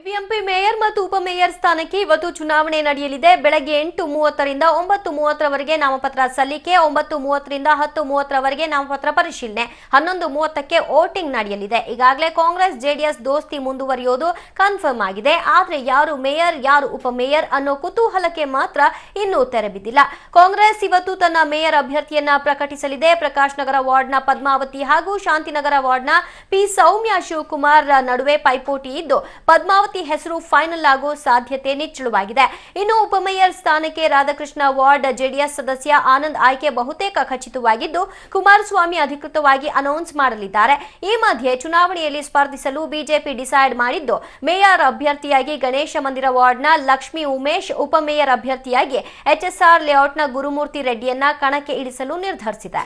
BBMP mayor ಮತ್ತು ಉಪಮೇಯರ್ ಸ್ಥಾನಕ್ಕೆ ಇವತ್ತು ಚುನಾವಣೆ ನಡೆಯಲಿದೆ. ಬೆಳಗ್ಗೆ 8:30 ರಿಂದ 9:30 ನಾಮಪತ್ರ ಸಲ್ಲಿಕೆ, 9:30 ರಿಂದ 10:30 ನಾಮಪತ್ರ ಪರಿಶೀಲನೆ, 11:30ಕ್ಕೆ ವೋಟಿಂಗ್ ನಡೆಯಲಿದೆ. ಈಗಾಗಲೇ ಕಾಂಗ್ರೆಸ್ ಜೆಡಿಎಸ್ ದೋಸ್ತಿ ಮುಂದುವರಿಯೋದು ಕನ್ಫರ್ಮ್ ಆಗಿದೆ. ಆದ್ರೆ ಯಾರು ಮೇಯರ್ ಯಾರು ಉಪಮೇಯರ್ ಅನ್ನೋ ಕುತೂಹಲಕ್ಕೆ ಮಾತ್ರ ಇನ್ನೂ ತೆರೆಬಿದ್ದಿಲ್ಲ. ಕಾಂಗ್ರೆಸ್ ಇವತ್ತು ತನ್ನ ಮೇಯರ್ ಅಭ್ಯರ್ಥಿಯನ್ನ ಪ್ರಕಟಿಸಲಿದೆ. ಪ್ರಕಾಶ್ ನಗರ ವಾರ್ಡ್ನ ಪದ್ಮಾವತಿ ಹಾಗೂ ಶಾಂತಿನಗರ ವಾರ್ಡ್ನ ಪಿ ಸೌಮ್ಯ ಶಿವಕುಮಾರ್ ನಡುವೆ ಪೈಪೋಟಿ ಇದ್ದು ಪದ್ಮಾವತಿ ಹೆಸರು ಫೈನಲ್ ಆಗೋ ಸಾಧ್ಯತೆ ನಿಚ್ಚಳವಾಗಿದೆ. ಇನ್ನು ಉಪಮೇಯರ್ ಸ್ಥಾನಕ್ಕೆ ರಾಧಾಕೃಷ್ಣ ವಾರ್ಡ್ ಜೆಡಿಎಸ್ ಸದಸ್ಯ ಆನಂದ್ ಆಯ್ಕೆ ಬಹುತೇಕ ಖಚಿತವಾಗಿದ್ದು ಕುಮಾರಸ್ವಾಮಿ ಅಧಿಕೃತವಾಗಿ ಅನೌನ್ಸ್ ಮಾಡಲಿದ್ದಾರೆ. ಈ ಮಧ್ಯೆ ಚುನಾವಣೆಯಲ್ಲಿ ಸ್ಪರ್ಧಿಸಲು ಬಿಜೆಪಿ ಡಿಸೈಡ್ ಮಾಡಿದ್ದು ಮೇಯರ್ ಅಭ್ಯರ್ಥಿಯಾಗಿ ಗಣೇಶ ಮಂದಿರ ವಾರ್ಡ್ನ ಲಕ್ಷ್ಮಿ ಉಮೇಶ್, ಉಪಮೇಯರ್ ಅಭ್ಯರ್ಥಿಯಾಗಿ ಎಚ್ಎಸ್ಆರ್ ಲೇಔಟ್ನ ಗುರುಮೂರ್ತಿ ರೆಡ್ಡಿಯನ್ನ ಕಣಕ್ಕೆ ಇಳಿಸಲು ನಿರ್ಧರಿಸಿದೆ.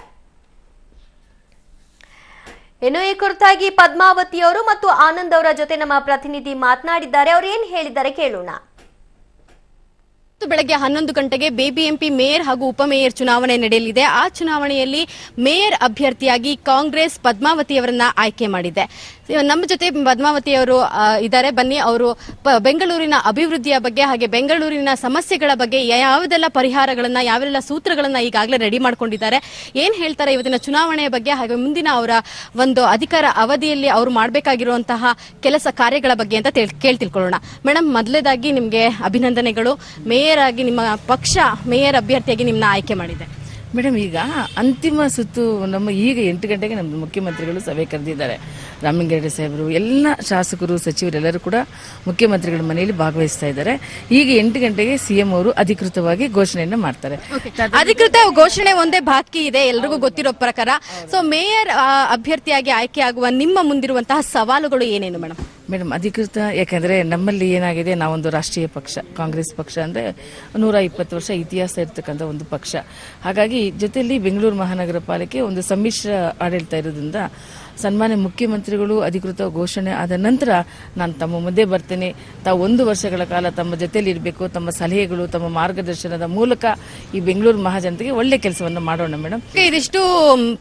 ಇನ್ನು ಈ ಕುರಿತಾಗಿ ಪದ್ಮಾವತಿಯವರು ಮತ್ತು ಆನಂದ್ ಅವರ ಜೊತೆ ನಮ್ಮ ಪ್ರತಿನಿಧಿ ಮಾತನಾಡಿದ್ದಾರೆ. ಅವರು ಏನ್ ಹೇಳಿದ್ದಾರೆ ಕೇಳೋಣ. ಬೆಳಗ್ಗೆ 11 ಗಂಟೆಗೆ ಬಿಬಿಎಂಪಿ ಮೇಯರ್ ಹಾಗೂ ಉಪಮೇಯರ್ ಚುನಾವಣೆ ನಡೆಯಲಿದೆ. ಆ ಚುನಾವಣೆಯಲ್ಲಿ ಮೇಯರ್ ಅಭ್ಯರ್ಥಿಯಾಗಿ ಕಾಂಗ್ರೆಸ್ ಪದ್ಮಾವತಿಯವರನ್ನ ಆಯ್ಕೆ ಮಾಡಿದೆ. ನಮ್ಮ ಜೊತೆ ಪದ್ಮಾವತಿಯವರು ಇದ್ದಾರೆ. ಬನ್ನಿ, ಅವರು ಬೆಂಗಳೂರಿನ ಅಭಿವೃದ್ಧಿಯ ಬಗ್ಗೆ ಹಾಗೆ ಬೆಂಗಳೂರಿನ ಸಮಸ್ಯೆಗಳ ಬಗ್ಗೆ ಯಾವುದೆಲ್ಲ ಪರಿಹಾರಗಳನ್ನ ಯಾವೆಲ್ಲ ಸೂತ್ರಗಳನ್ನ ಈಗಾಗಲೇ ರೆಡಿ ಮಾಡ್ಕೊಂಡಿದ್ದಾರೆ, ಏನ್ ಹೇಳ್ತಾರೆ ಇವತ್ತಿನ ಚುನಾವಣೆಯ ಬಗ್ಗೆ ಹಾಗೆ ಮುಂದಿನ ಅವರ ಒಂದು ಅಧಿಕಾರ ಅವಧಿಯಲ್ಲಿ ಅವರು ಮಾಡಬೇಕಾಗಿರುವಂತಹ ಕೆಲಸ ಕಾರ್ಯಗಳ ಬಗ್ಗೆ ಅಂತ ತಿಳ್ಕೊಳ್ಳೋಣ. ಮೇಡಮ್, ಮೊದಲೇದಾಗಿ ನಿಮ್ಗೆ ಅಭಿನಂದನೆಗಳು. ಮೇಯರ್ ಆಗಿ ನಿಮ್ಮ ಪಕ್ಷ ಮೇಯರ್ ಅಭ್ಯರ್ಥಿಯಾಗಿ ನಿಮ್ಮನ್ನ ಆಯ್ಕೆ ಮಾಡಿದೆ. ಮೇಡಮ್, ಈಗ ಅಂತಿಮ ಸುತ್ತು ನಮ್ಮ ಈಗ 8 ಗಂಟೆಗೆ ನಮ್ಮದು ಮುಖ್ಯಮಂತ್ರಿಗಳು ಸಭೆ ಕರೆದಿದ್ದಾರೆ. ರಾಮಲಿಂಗಾರೆಡ್ಡಿ ಸಾಹೇಬರು, ಎಲ್ಲ ಶಾಸಕರು, ಸಚಿವರೆಲ್ಲರೂ ಕೂಡ ಮುಖ್ಯಮಂತ್ರಿಗಳ ಮನೆಯಲ್ಲಿ ಭಾಗವಹಿಸ್ತಾ ಇದ್ದಾರೆ. ಈಗ 8 ಗಂಟೆಗೆ ಸಿಎಂ ಅವರು ಅಧಿಕೃತವಾಗಿ ಘೋಷಣೆಯನ್ನು ಮಾಡ್ತಾರೆ. ಅಧಿಕೃತ ಘೋಷಣೆ ಒಂದೇ ಬಾಕಿ ಇದೆ ಎಲ್ರಿಗೂ ಗೊತ್ತಿರೋ ಪ್ರಕಾರ. ಸೊ ಮೇಯರ್ ಅಭ್ಯರ್ಥಿಯಾಗಿ ಆಯ್ಕೆ ಆಗುವ ನಿಮ್ಮ ಮುಂದಿರುವಂತಹ ಸವಾಲುಗಳು ಏನೇನು ಮೇಡಮ್? ಮೇಡಮ್, ಅಧಿಕೃತ ಯಾಕೆಂದರೆ ನಮ್ಮಲ್ಲಿ ಏನಾಗಿದೆ, ನಾವೊಂದು ರಾಷ್ಟ್ರೀಯ ಪಕ್ಷ, ಕಾಂಗ್ರೆಸ್ ಪಕ್ಷ ಅಂದರೆ 120 ವರ್ಷ ಇತಿಹಾಸ ಇರ್ತಕ್ಕಂಥ ಒಂದು ಪಕ್ಷ. ಹಾಗಾಗಿ ಜೊತೆಯಲ್ಲಿ ಬೆಂಗಳೂರು ಮಹಾನಗರ ಪಾಲಿಕೆ ಒಂದು ಸಮ್ಮಿಶ್ರ ಆಡಳಿತ ಇರೋದ್ರಿಂದ ಸನ್ಮಾನ್ಯ ಮುಖ್ಯಮಂತ್ರಿಗಳು ಅಧಿಕೃತ ಘೋಷಣೆ ಆದ ನಂತರ ನಾನು ತಮ್ಮ ಮುಂದೆ ಬರ್ತೇನೆ. ತಾವು 1 ವರ್ಷಗಳ ಕಾಲ ತಮ್ಮ ಜೊತೆಯಲ್ಲಿ ಇರಬೇಕು. ತಮ್ಮ ಸಲಹೆಗಳು, ತಮ್ಮ ಮಾರ್ಗದರ್ಶನದ ಮೂಲಕ ಈ ಬೆಂಗಳೂರು ಮಹಾಜನತೆಗೆ ಒಳ್ಳೆ ಕೆಲಸವನ್ನು ಮಾಡೋಣ ಮೇಡಮ್. ಇದಿಷ್ಟು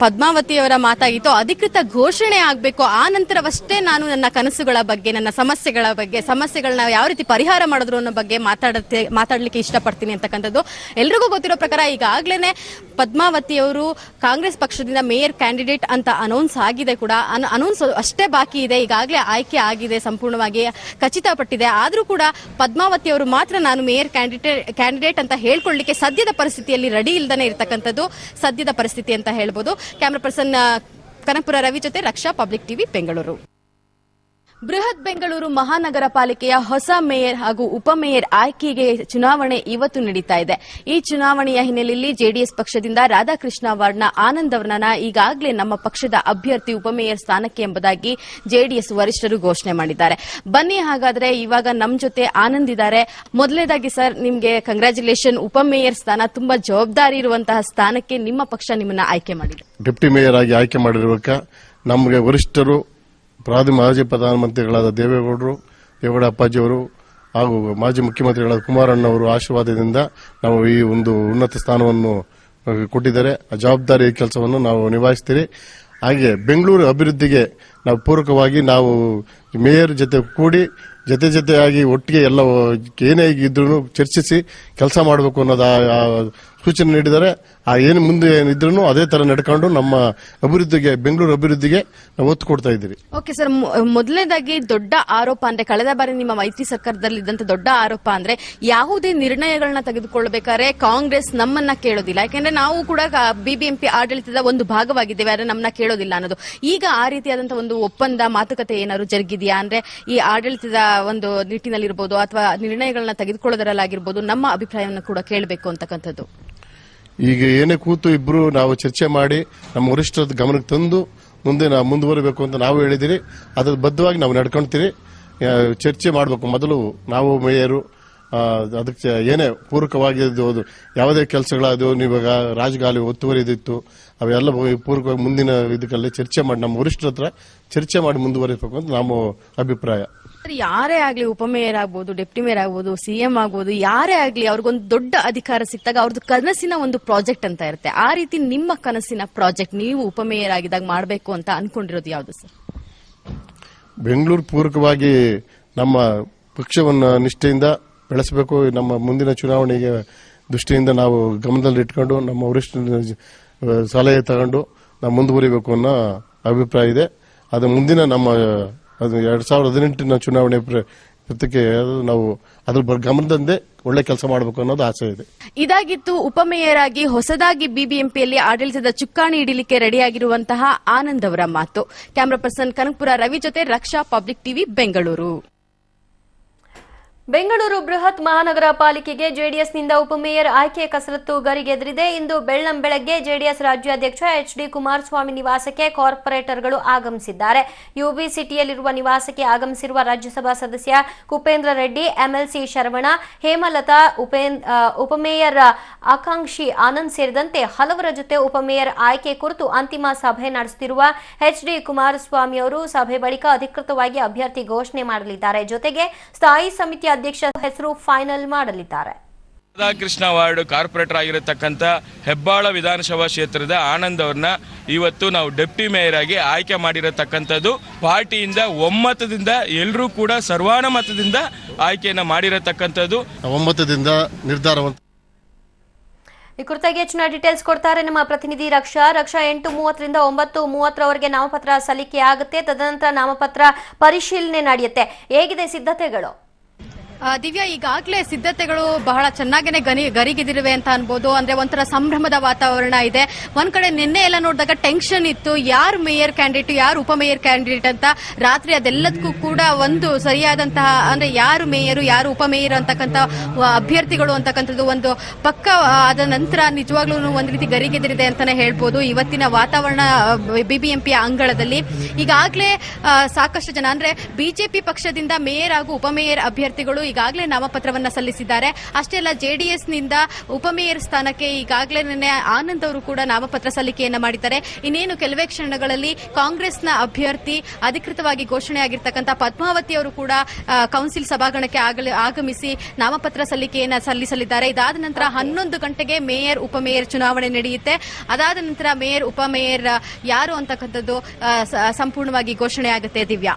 ಪದ್ಮಾವತಿಯವರ ಮಾತಾಗಿತ್ತು. ಅಧಿಕೃತ ಘೋಷಣೆ ಆಗಬೇಕು, ಆ ನಂತರವಷ್ಟೇ ನಾನು ನನ್ನ ಕನಸುಗಳ ಬಗ್ಗೆ, ನನ್ನ ಸಮಸ್ಯೆಗಳ ಬಗ್ಗೆ, ಸಮಸ್ಯೆಗಳನ್ನ ಯಾವ ರೀತಿ ಪರಿಹಾರ ಮಾಡಿದ್ರು ಅನ್ನೋ ಬಗ್ಗೆ ಮಾತಾಡ್ಲಿಕ್ಕೆ ಇಷ್ಟಪಡ್ತೀನಿ ಅಂತಕ್ಕಂಥದ್ದು ಎಲ್ರಿಗೂ ಗೊತ್ತಿರೋ ಪ್ರಕಾರ. ಈಗಾಗಲೇ ಪದ್ಮಾವತಿಯವರು ಕಾಂಗ್ರೆಸ್ ಪಕ್ಷದಿಂದ ಮೇಯರ್ ಕ್ಯಾಂಡಿಡೇಟ್ ಅಂತ ಅನೌನ್ಸ್ ಆಗಿದೆ ಕೂಡ. ಅನೌನ್ಸ್ ಅಷ್ಟೇ ಬಾಕಿ ಇದೆ. ಈಗಾಗಲೇ ಆಯ್ಕೆ ಆಗಿದೆ, ಸಂಪೂರ್ಣವಾಗಿ ಖಚಿತಪಟ್ಟಿದೆ. ಆದ್ರೂ ಕೂಡ ಪದ್ಮಾವತಿ ಅವರು ಮಾತ್ರ ನಾನು ಮೇಯರ್ ಕ್ಯಾಂಡಿಡೇಟ್ ಅಂತ ಹೇಳ್ಕೊಳ್ಳಿಕ್ಕೆ ಸದ್ಯದ ಪರಿಸ್ಥಿತಿಯಲ್ಲಿ ರೆಡಿ ಇಲ್ದಾನೆ ಇರತಕ್ಕಂಥದ್ದು ಸದ್ಯದ ಪರಿಸ್ಥಿತಿ ಅಂತ ಹೇಳ್ಬೋದು. ಕ್ಯಾಮರಾ ಪರ್ಸನ್ ಕನಕಪುರ ರವಿ ಜೊತೆ ರಕ್ಷಾ, ಪಬ್ಲಿಕ್ ಟಿವಿ, ಬೆಂಗಳೂರು. ಬೃಹತ್ ಬೆಂಗಳೂರು ಮಹಾನಗರ ಪಾಲಿಕೆಯ ಹೊಸ ಮೇಯರ್ ಹಾಗೂ ಉಪಮೇಯರ್ ಆಯ್ಕೆಗೆ ಚುನಾವಣೆ ಇವತ್ತು ನಡೀತಾ ಇದೆ. ಈ ಚುನಾವಣೆಯ ಹಿನ್ನೆಲೆಯಲ್ಲಿ ಜೆಡಿಎಸ್ ಪಕ್ಷದಿಂದ ರಾಧಾಕೃಷ್ಣ ವಾರ್ಡ್ನ ಆನಂದ್ ಅವರನ್ನ ಈಗಾಗಲೇ ನಮ್ಮ ಪಕ್ಷದ ಅಭ್ಯರ್ಥಿ ಉಪಮೇಯರ್ ಸ್ಥಾನಕ್ಕೆ ಎಂಬುದಾಗಿ ಜೆಡಿಎಸ್ ವರಿಷ್ಠರು ಘೋಷಣೆ ಮಾಡಿದ್ದಾರೆ. ಬನ್ನಿ, ಹಾಗಾದ್ರೆ ಇವಾಗ ನಮ್ಮ ಜೊತೆ ಆನಂದ್ ಇದ್ದಾರೆ. ಮೊದಲನೇದಾಗಿ ಸರ್, ನಿಮ್ಗೆ ಕಂಗ್ರಾಚುಲೇಷನ್. ಉಪಮೇಯರ್ ಸ್ಥಾನ ತುಂಬಾ ಜವಾಬ್ದಾರಿ ಇರುವಂತಹ ಸ್ಥಾನಕ್ಕೆ ನಿಮ್ಮ ಪಕ್ಷ ನಿಮ್ಮನ್ನ ಆಯ್ಕೆ ಮಾಡಿದೆ. ಡೆಪ್ಟಿ ಮೇಯರ್ ಆಗಿ ಆಯ್ಕೆ ಮಾಡಿರುವಾಗ ನಮಗೆ ವರಿಷ್ಠರು ಮಾಜಿ ಪ್ರಧಾನಮಂತ್ರಿಗಳಾದ ದೇವೇಗೌಡ ಅಪ್ಪಾಜಿಯವರು ಹಾಗೂ ಮಾಜಿ ಮುಖ್ಯಮಂತ್ರಿಗಳಾದ ಕುಮಾರಣ್ಣವರು ಆಶೀರ್ವಾದದಿಂದ ನಾವು ಈ ಒಂದು ಉನ್ನತ ಸ್ಥಾನವನ್ನು ಕೊಟ್ಟಿದ್ದಾರೆ. ಆ ಜವಾಬ್ದಾರಿ ಕೆಲಸವನ್ನು ನಾವು ನಿಭಾಯಿಸ್ತೀರಿ. ಹಾಗೆ ಬೆಂಗಳೂರು ಅಭಿವೃದ್ಧಿಗೆ ನಾವು ಪೂರಕವಾಗಿ ನಾವು ಮೇಯರ್ ಜೊತೆ ಕೂಡಿ ಜೊತೆಯಾಗಿ ಒಟ್ಟಿಗೆ ಎಲ್ಲ ಏನೇ ಇದ್ರೂ ಚರ್ಚಿಸಿ ಕೆಲಸ ಮಾಡಬೇಕು ಅನ್ನೋದು ಸೂಚನೆ ನೀಡಿದ್ದಾರೆ. ಆ ಏನು ಮುಂದೆ ಏನಿದ್ರು ಅದೇ ತರ ನಡ್ಕೊಂಡು ನಮ್ಮ ಅಭಿವೃದ್ಧಿಗೆ, ಬೆಂಗಳೂರು ಅಭಿವೃದ್ಧಿಗೆ ನಾವು ಒತ್ತು ಕೊಡ್ತಾ ಇದ್ದೀವಿ. ಓಕೆ ಸರ್, ಮೊದಲನೇದಾಗಿ ದೊಡ್ಡ ಆರೋಪ ಅಂದ್ರೆ ಕಳೆದ ಬಾರಿ ನಿಮ್ಮ ಮೈತ್ರಿ ಸರ್ಕಾರದಲ್ಲಿದ್ದಂತ ದೊಡ್ಡ ಆರೋಪ ಅಂದ್ರೆ ಯಾವುದೇ ನಿರ್ಣಯಗಳನ್ನ ತೆಗೆದುಕೊಳ್ಳಬೇಕಾದ್ರೆ ಕಾಂಗ್ರೆಸ್ ನಮ್ಮನ್ನ ಕೇಳೋದಿಲ್ಲ. ಯಾಕೆಂದ್ರೆ ನಾವು ಕೂಡ ಬಿಬಿಎಂಪಿ ಆಡಳಿತದ ಒಂದು ಭಾಗವಾಗಿದ್ದೇವೆ, ಆದ್ರೆ ನಮ್ಮನ್ನ ಕೇಳೋದಿಲ್ಲ ಅನ್ನೋದು. ಈಗ ಆ ರೀತಿಯಾದಂತಹ ಒಂದು ಒಪ್ಪಂದ, ಮಾತುಕತೆ ಏನಾದ್ರು ಜರುಗಿದೆಯಾ? ಅಂದ್ರೆ ಈ ಆಡಳಿತದ ಒಂದು ನಿಟ್ಟಿನಲ್ಲಿರ್ಬೋದು ಅಥವಾ ನಿರ್ಣಯಗಳನ್ನ ತೆಗೆದುಕೊಳ್ಳೋದರಲ್ಲಾಗಿರ್ಬೋದು ನಮ್ಮ ಅಭಿಪ್ರಾಯವನ್ನು ಕೂಡ ಕೇಳಬೇಕು ಅಂತಕ್ಕಂಥದ್ದು. ಈಗ ಏನೇ ಕೂತು ಇಬ್ರು ನಾವು ಚರ್ಚೆ ಮಾಡಿ ನಮ್ಮ ವರಿಷ್ಠರ ಗಮನಕ್ಕೆ ತಂದು ಮುಂದೆ ನಾವು ಮುಂದುವರಬೇಕು ಅಂತ ನಾವು ಹೇಳಿದಿರಿ. ಅದ್ರ ಬದ್ಧವಾಗಿ ನಾವು ನಡ್ಕೊಳ್ತೀರಿ. ಚರ್ಚೆ ಮಾಡಬೇಕು. ಮೊದಲು ನಾವು ಮೇಯರು ಅದಕ್ಕೆ ಏನೇ ಪೂರಕವಾಗಿ ಯಾವುದೇ ಕೆಲಸಗಳಾದವು, ನೀವಾಗ ರಾಜಗಾಲಿ ಒತ್ತುವರಿದಿತ್ತು, ಅವೆಲ್ಲ ಪೂರಕವಾಗಿ ಮುಂದಿನ ಇದಕ್ಕೆಲ್ಲ ಚರ್ಚೆ ಮಾಡಿ ನಮ್ಮ ವರಿಷ್ಠರ ಹತ್ರ ಚರ್ಚೆ ಮಾಡಿ ಮುಂದುವರಿಸಬೇಕು ಅಂತ ನಮ್ಮ ಅಭಿಪ್ರಾಯ. ಯಾರೇ ಆಗ್ಲಿ, ಉಪಮೇಯರ್ ಆಗ್ಬೋದು, ಡೆಪ್ಟಿ ಮೇಯರ್ ಆಗ್ಬೋದು, ಸಿಎಂ ಆಗ್ಬೋದು, ಯಾರೇ ಆಗ್ಲಿ ಅವ್ರಿಗೊಂದು ದೊಡ್ಡ ಅಧಿಕಾರ ಸಿಕ್ತಾಗ ಅವ್ರದ್ದು ಕನಸಿನ ಒಂದು ಪ್ರಾಜೆಕ್ಟ್ ಅಂತ ಇರುತ್ತೆ. ಆ ರೀತಿ ನಿಮ್ಮ ಕನಸಿನ ಪ್ರಾಜೆಕ್ಟ್ ನೀವು ಉಪಮೇಯರ್ ಆಗಿದಾಗ ಮಾಡಬೇಕು ಅಂತ ಅನ್ಕೊಂಡಿರೋದು ಯಾವ್ದು ಸರ್? ಬೆಂಗಳೂರು ಪೂರಕವಾಗಿ ನಮ್ಮ ಪಕ್ಷವನ್ನು ನಿಷ್ಠೆಯಿಂದ ಬೆಳೆಸಬೇಕು. ನಮ್ಮ ಮುಂದಿನ ಚುನಾವಣೆಗೆ ದೃಷ್ಟಿಯಿಂದ ನಾವು ಗಮನದಲ್ಲಿಟ್ಕೊಂಡು ನಮ್ಮ ವರಿಷ್ಠ ಸಲಹೆ ತಗೊಂಡು ನಾವು ಮುಂದುವರಿಬೇಕು ಅನ್ನೋ ಅಭಿಪ್ರಾಯ ಇದೆ. ಅದು ಮುಂದಿನ ನಮ್ಮ 2018 ಚುನಾವಣೆ ಪ್ರತಿಕೆ ನಾವು ಅದ್ರ ಗಮನದಂತೆ ಒಳ್ಳೆ ಕೆಲಸ ಮಾಡಬೇಕು ಅನ್ನೋದು ಆಸೆ ಇದೆ. ಇದಾಗಿತ್ತು ಉಪಮೇಯರ್ ಆಗಿ ಹೊಸದಾಗಿ ಬಿಬಿಎಂಪಿಯಲ್ಲಿ ಆಡಳಿತದ ಚುಕ್ಕಾಣಿ ಹಿಡಿಲಿಕ್ಕೆ ರೆಡಿಯಾಗಿರುವಂತಹ ಆನಂದ್ ಅವರ ಮಾತು. ಕ್ಯಾಮರಾ ಪರ್ಸನ್ ಕನಕಪುರ ರವಿ ಜೊತೆ ರಕ್ಷಾ, ಪಬ್ಲಿಕ್ ಟಿವಿ, ಬೆಂಗಳೂರು. ಬೆಂಗಳೂರು ಬೃಹತ್ ಮಹಾನಗರ ಪಾಲಿಕೆಗೆ ಜೆಡಿಎಸ್ನಿಂದ ಉಪಮೇಯರ್ ಆಯ್ಕೆ ಕಸರತ್ತು ಗರಿಗೆದರಿದೆ. ಇಂದು ಬೆಳ್ಳಂಬೆಳಗ್ಗೆ ಜೆಡಿಎಸ್ ರಾಜ್ಯಾಧ್ಯಕ್ಷ ಎಚ್.ಡಿ. ಕುಮಾರಸ್ವಾಮಿ ನಿವಾಸಕ್ಕೆ ಕಾರ್ಪೊರೇಟರ್ಗಳು ಆಗಮಿಸಿದ್ದಾರೆ. ಯುಬಿ ಸಿಟಿಯಲ್ಲಿರುವ ನಿವಾಸಕ್ಕೆ ಆಗಮಿಸಿರುವ ರಾಜ್ಯಸಭಾ ಸದಸ್ಯ ಕುಪೇಂದ್ರ ರೆಡ್ಡಿ, ಎಂಎಲ್ಸಿ ಶರವಣ, ಹೇಮಲತಾ, ಉಪಮೇಯರ್ ಆಕಾಂಕ್ಷಿ ಆನಂದ್ ಸೇರಿದಂತೆ ಹಲವರ ಜೊತೆ ಉಪಮೇಯರ್ ಆಯ್ಕೆ ಕುರಿತು ಅಂತಿಮ ಸಭೆ ನಡೆಸುತ್ತಿರುವ ಎಚ್.ಡಿ. ಕುಮಾರಸ್ವಾಮಿ ಅವರು ಸಭೆ ಬಳಿಕ ಅಧಿಕೃತವಾಗಿ ಅಭ್ಯರ್ಥಿ ಘೋಷಣೆ ಮಾಡಲಿದ್ದಾರೆ. ಜೊತೆಗೆ ಸ್ಥಾಯಿ ಸಮಿತಿ ಅಧ್ಯಕ್ಷ ಹೆಸರು ಫೈನಲ್ ಮಾಡಲಿದ್ದಾರೆ. ರಾಧಾಕೃಷ್ಣ ವಾರ್ಡ್ ಕಾರ್ಪೊರೇಟರ್ ಆಗಿರತಕ್ಕಂಥ ಹೆಬ್ಬಾಳ ವಿಧಾನಸಭಾ ಕ್ಷೇತ್ರದ ಆನಂದ್ ಅವ್ರನ್ನ ಇವತ್ತು ನಾವು ಡೆಪ್ಟಿ ಮೇಯರ್ ಆಗಿ ಆಯ್ಕೆ ಮಾಡಿರತಕ್ಕಂಥದ್ದು. ಪಾರ್ಟಿಯಿಂದ ಒಮ್ಮತದಿಂದ ಎಲ್ಲರೂ ಕೂಡ ಸರ್ವಾನುಮತದಿಂದ ಆಯ್ಕೆಯನ್ನ ಮಾಡಿರತಕ್ಕಂಥದ್ದು. ಒಮ್ಮತದಿಂದ ನಿರ್ಧಾರ. ಈ ಕುರಿತಾಗಿ ಹೆಚ್ಚಿನ ಡೀಟೇಲ್ಸ್ ಕೊಡ್ತಾರೆ ನಮ್ಮ ಪ್ರತಿನಿಧಿ ರಕ್ಷಾ. 8:30ರಿಂದ 9:30ರವರೆಗೆ ನಾಮಪತ್ರ ಸಲ್ಲಿಕೆ ಆಗುತ್ತೆ. ತದನಂತರ ನಾಮಪತ್ರ ಪರಿಶೀಲನೆ ನಡೆಯುತ್ತೆ. ಹೇಗಿದೆ ಸಿದ್ಧತೆಗಳು? ದಿವ್ಯಾ, ಈಗಾಗಲೇ ಸಿದ್ಧತೆಗಳು ಬಹಳ ಚೆನ್ನಾಗೇನೆ ಗರಿಗೆದಿರುವೆ ಅಂತ ಅನ್ಬೋದು. ಅಂದ್ರೆ ಒಂಥರ ಸಂಭ್ರಮದ ವಾತಾವರಣ ಇದೆ. ಒಂದ್ ಕಡೆ ನಿನ್ನೆ ಎಲ್ಲ ನೋಡಿದಾಗ ಟೆನ್ಷನ್ ಇತ್ತು, ಯಾರು ಮೇಯರ್ ಕ್ಯಾಂಡಿಡೇಟ್, ಯಾರು ಉಪಮೇಯರ್ ಕ್ಯಾಂಡಿಡೇಟ್ ಅಂತ. ರಾತ್ರಿ ಅದೆಲ್ಲದಕ್ಕೂ ಕೂಡ ಒಂದು ಸರಿಯಾದಂತಹ, ಅಂದ್ರೆ ಯಾರು ಮೇಯರು, ಯಾರು ಉಪಮೇಯರ್ ಅಂತಕ್ಕಂಥ ಅಭ್ಯರ್ಥಿಗಳು ಅಂತಕ್ಕಂಥದ್ದು ಒಂದು ಪಕ್ಕ ಆದ ನಂತರ ನಿಜವಾಗ್ಲೂ ಒಂದ್ ರೀತಿ ಗರಿಗೆದಿರಿದೆ ಅಂತಾನೆ ಹೇಳ್ಬೋದು. ಇವತ್ತಿನ ವಾತಾವರಣ ಬಿಬಿಎಂಪಿಯ ಅಂಗಳದಲ್ಲಿ ಈಗಾಗಲೇ ಸಾಕಷ್ಟು ಜನ, ಅಂದ್ರೆ ಬಿಜೆಪಿ ಪಕ್ಷದಿಂದ ಮೇಯರ್ ಹಾಗೂ ಉಪಮೇಯರ್ ಅಭ್ಯರ್ಥಿಗಳು ಈಗಾಗಲೇ ನಾಮಪತ್ರವನ್ನ ಸಲ್ಲಿಸಿದ್ದಾರೆ. ಅಷ್ಟೇ ಅಲ್ಲ, ಜೆಡಿಎಸ್ನಿಂದ ಉಪಮೇಯರ್ ಸ್ಥಾನಕ್ಕೆ ಈಗಾಗಲೇ ನಿನ್ನೆ ಆನಂದ್ ಅವರು ಕೂಡ ನಾಮಪತ್ರ ಸಲ್ಲಿಕೆಯನ್ನ ಮಾಡಿದ್ದಾರೆ. ಇನ್ನೇನು ಕೆಲವೇ ಕ್ಷಣಗಳಲ್ಲಿ ಕಾಂಗ್ರೆಸ್ನ ಅಭ್ಯರ್ಥಿ ಅಧಿಕೃತವಾಗಿ ಘೋಷಣೆಯಾಗಿರ್ತಕ್ಕಂಥ ಪದ್ಮಾವತಿ ಅವರು ಕೂಡ ಕೌನ್ಸಿಲ್ ಸಭಾಂಗಣಕ್ಕೆ ಆಗಮಿಸಿ ನಾಮಪತ್ರ ಸಲ್ಲಿಕೆಯನ್ನ ಸಲ್ಲಿಸಲಿದ್ದಾರೆ. ಇದಾದ ನಂತರ 11 ಗಂಟೆಗೆ ಮೇಯರ್ ಉಪಮೇಯರ್ ಚುನಾವಣೆ ನಡೆಯುತ್ತೆ. ಅದಾದ ನಂತರ ಮೇಯರ್ ಉಪಮೇಯರ್ ಯಾರು ಅಂತಕ್ಕಂಥದ್ದು ಸಂಪೂರ್ಣವಾಗಿ ಘೋಷಣೆ ಆಗುತ್ತೆ. ದಿವ್ಯಾ,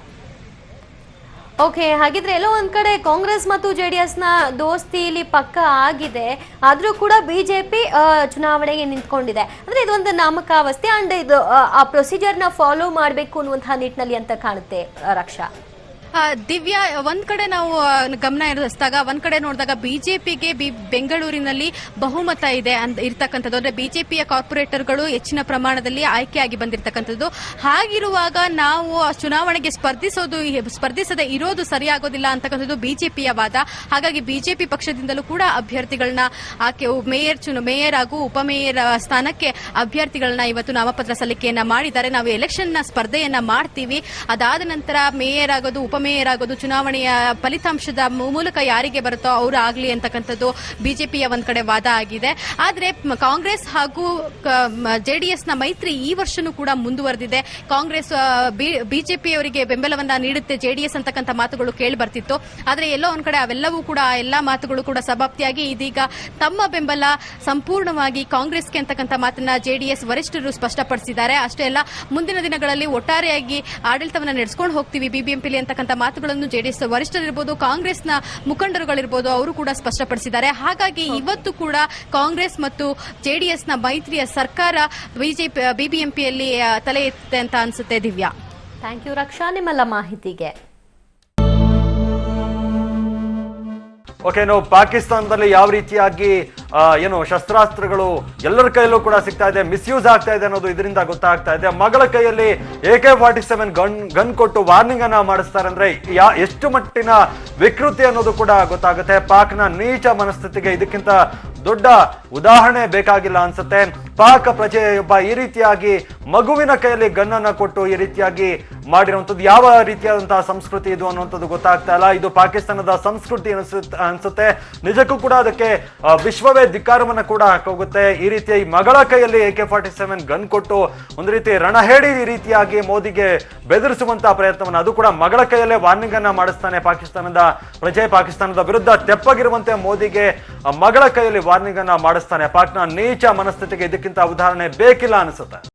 ಓಕೆ, ಹಾಗಿದ್ರೆ ಎಲ್ಲೋ ಒಂದ್ ಕಡೆ ಕಾಂಗ್ರೆಸ್ ಮತ್ತು ಜೆಡಿಎಸ್ನ ದೋಸ್ತಿ ಇಲ್ಲಿ ಪಕ್ಕ ಆಗಿದೆ. ಆದ್ರೂ ಕೂಡ ಬಿಜೆಪಿ ಚುನಾವಣೆಗೆ ನಿಂತ್ಕೊಂಡಿದೆ. ಅಂದ್ರೆ ಇದೊಂದು ನಾಮಕಾವಸ್ಥೆ ಅಂಡ್ ಇದು ಆ ಪ್ರೊಸೀಜರ್ ನ ಫಾಲೋ ಮಾಡಬೇಕು ಅನ್ನುವಂತಹ ನಿಟ್ಟಿನಲ್ಲಿ ಅಂತ ಕಾಣುತ್ತೆ. ರಕ್ಷಾ, ದಿವ್ಯಾ, ಒಂದ್ ಕಡೆ ನಾವು ಗಮನ ಹರಿಸಿದಾಗ, ಒಂದ್ ಕಡೆ ನೋಡಿದಾಗ ಬಿಜೆಪಿಗೆ ಬೆಂಗಳೂರಿನಲ್ಲಿ ಬಹುಮತ ಇದೆ ಇರ್ತಕ್ಕಂಥದ್ದು. ಅಂದ್ರೆ ಬಿಜೆಪಿಯ ಕಾರ್ಪೊರೇಟರ್ಗಳು ಹೆಚ್ಚಿನ ಪ್ರಮಾಣದಲ್ಲಿ ಆಯ್ಕೆಯಾಗಿ ಬಂದಿರತಕ್ಕಂಥದ್ದು. ಹಾಗಿರುವಾಗ ನಾವು ಚುನಾವಣೆಗೆ ಸ್ಪರ್ಧಿಸದೆ ಇರೋದು ಸರಿಯಾಗೋದಿಲ್ಲ ಅಂತಕ್ಕಂಥದ್ದು ಬಿಜೆಪಿಯ ವಾದ. ಹಾಗಾಗಿ ಬಿಜೆಪಿ ಪಕ್ಷದಿಂದಲೂ ಕೂಡ ಅಭ್ಯರ್ಥಿಗಳನ್ನ ಆಕೆ ಮೇಯರ್ ಹಾಗೂ ಉಪಮೇಯರ್ ಸ್ಥಾನಕ್ಕೆ ಅಭ್ಯರ್ಥಿಗಳನ್ನ ಇವತ್ತು ನಾಮಪತ್ರ ಸಲ್ಲಿಕೆಯನ್ನ ಮಾಡಿದ್ದಾರೆ. ನಾವು ಎಲೆಕ್ಷನ್ ನ ಸ್ಪರ್ಧೆಯನ್ನ ಮಾಡ್ತೀವಿ. ಅದಾದ ನಂತರ ಮೇಯರ್ ಆಗೋದು, ಮೇಯರ್ ಆಗೋದು ಚುನಾವಣೆಯ ಫಲಿತಾಂಶದ ಮೂಲಕ ಯಾರಿಗೆ ಬರುತ್ತೋ ಅವರು ಆಗ್ಲಿ ಅಂತಕ್ಕಂಥದ್ದು ಬಿಜೆಪಿಯ ಒಂದ್ ಕಡೆ ವಾದ ಆಗಿದೆ. ಆದ್ರೆ ಕಾಂಗ್ರೆಸ್ ಹಾಗೂ ಜೆಡಿಎಸ್ ನ ಮೈತ್ರಿ ಈ ವರ್ಷನೂ ಕೂಡ ಮುಂದುವರೆದಿದೆ. ಕಾಂಗ್ರೆಸ್ ಬಿಜೆಪಿಯವರಿಗೆ ಬೆಂಬಲವನ್ನ ನೀಡುತ್ತೆ ಜೆಡಿಎಸ್ ಅಂತಕ್ಕಂಥ ಮಾತುಗಳು ಕೇಳಿ ಬರ್ತಿತ್ತು. ಆದ್ರೆ ಎಲ್ಲೋ ಒಂದ್ ಕಡೆ ಅವೆಲ್ಲವೂ ಕೂಡ, ಎಲ್ಲಾ ಮಾತುಗಳು ಕೂಡ ಸಮಾಪ್ತಿಯಾಗಿ ಇದೀಗ ತಮ್ಮ ಬೆಂಬಲ ಸಂಪೂರ್ಣವಾಗಿ ಕಾಂಗ್ರೆಸ್ಗೆ ಅಂತಕ್ಕಂಥ ಮಾತನ್ನ ಜೆಡಿಎಸ್ ವರಿಷ್ಠರು ಸ್ಪಷ್ಟಪಡಿಸಿದ್ದಾರೆ. ಅಷ್ಟೇ ಅಲ್ಲ, ಮುಂದಿನ ದಿನಗಳಲ್ಲಿ ಒಟ್ಟಾರೆಯಾಗಿ ಆಡಳಿತವನ್ನ ನಡೆಸಿಕೊಂಡು ಹೋಗ್ತೀವಿ ಬಿಬಿಎಂಪಿಲಿ ಅಂತಕ್ಕಂಥ ಮಾತುಗಳನ್ನು ಜೆಡಿಎಸ್ ವರಿಷ್ಠರಿರ್ಬೋದು, ಕಾಂಗ್ರೆಸ್ನ ಮುಖಂಡರುಗಳಿರ್ಬೋದು, ಅವರು ಕೂಡ ಸ್ಪಷ್ಟಪಡಿಸಿದ್ದಾರೆ. ಹಾಗಾಗಿ ಇವತ್ತು ಕೂಡ ಕಾಂಗ್ರೆಸ್ ಮತ್ತು ಜೆಡಿಎಸ್ನ ಮೈತ್ರಿಯ ಸರ್ಕಾರ ಬಿಬಿಎಂಪಿಯಲ್ಲಿ ತಲೆ ಎತ್ತೆ ಅಂತ ಅನ್ಸುತ್ತೆ. ದಿವ್ಯಾ, ಥ್ಯಾಂಕ್ ಯು ರಕ್ಷಾ ನಿಮ್ಮೆಲ್ಲ ಮಾಹಿತಿಗೆ. ಓಕೆ, ನಾವು ಪಾಕಿಸ್ತಾನದಲ್ಲಿ ಯಾವ ರೀತಿಯಾಗಿ ಏನು ಶಸ್ತ್ರಾಸ್ತ್ರಗಳು ಎಲ್ಲರ ಕೈಯಲ್ಲೂ ಕೂಡ ಸಿಗ್ತಾ ಇದೆ, ಮಿಸ್ಯೂಸ್ ಆಗ್ತಾ ಇದೆ ಅನ್ನೋದು ಇದರಿಂದ ಗೊತ್ತಾಗ್ತಾ ಇದೆ. ಮಗಳ ಕೈಯಲ್ಲಿ AK-47 ಗನ್ ಕೊಟ್ಟು ವಾರ್ನಿಂಗ್ ಅನ್ನ ಮಾಡಿಸ್ತಾರೆ ಅಂದ್ರೆ ಎಷ್ಟು ಮಟ್ಟಿನ ವಿಕೃತಿ ಅನ್ನೋದು ಕೂಡ ಗೊತ್ತಾಗುತ್ತೆ. ಪಾಕ್ನ ನೀಚ ಮನಸ್ಥಿತಿಗೆ ಇದಕ್ಕಿಂತ ದೊಡ್ಡ ಉದಾಹರಣೆ ಬೇಕಾಗಿಲ್ಲ ಅನ್ಸುತ್ತೆ. ಪಾಕ್ ಪ್ರಜೆಯೊಬ್ಬ ಈ ರೀತಿಯಾಗಿ ಮಗುವಿನ ಕೈಯಲ್ಲಿ ಗನ್ನನ್ನ ಕೊಟ್ಟು ಈ ರೀತಿಯಾಗಿ ಮಾಡಿರುವಂತದ್ದು ಯಾವ ರೀತಿಯಾದಂತಹ ಸಂಸ್ಕೃತಿ ಇದು ಅನ್ನುವಂಥದ್ದು ಗೊತ್ತಾಗ್ತಾ ಇಲ್ಲ. ಇದು ಪಾಕಿಸ್ತಾನದ ಸಂಸ್ಕೃತಿ ಅನ್ಸುತ್ತೆ. ನಿಜಕ್ಕೂ ಕೂಡ ಅದಕ್ಕೆ ವಿಶ್ವವೇ ಧಿಕ್ಕಾರವನ್ನ ಕೂಡ ಹಾಕೋಗುತ್ತೆ. ಈ ರೀತಿಯ ಮಗಳ ಕೈಯಲ್ಲಿ AK-47 ಗನ್ ಕೊಟ್ಟು ಒಂದು ರೀತಿ ರಣಹೇಡಿ ಈ ರೀತಿಯಾಗಿ ಮೋದಿಗೆ ಬೆದರಿಸುವಂತಹ ಪ್ರಯತ್ನವನ್ನ, ಅದು ಕೂಡ ಮಗಳ ಕೈಯಲ್ಲೇ ವಾರ್ನಿಂಗ್ ಅನ್ನ ಮಾಡಿಸ್ತಾನೆ ಪಾಕಿಸ್ತಾನದ ಪ್ರಜೆ. ಪಾಕಿಸ್ತಾನದ ವಿರುದ್ಧ ತೆಪ್ಪಗಿರುವಂತೆ ಮೋದಿಗೆ ಮಗಳ ಕೈಯಲ್ಲಿ ವಾರ್ನಿಂಗ್ ಅನ್ನ ಮಾಡಿಸ್ತಾನೆ. ಪಾಕ್ನ ನೀಚ ಮನಸ್ಥಿತಿಗೆ ಇದಕ್ಕಿಂತ ಉದಾಹರಣೆ ಬೇಕಿಲ್ಲ ಅನಿಸುತ್ತೆ.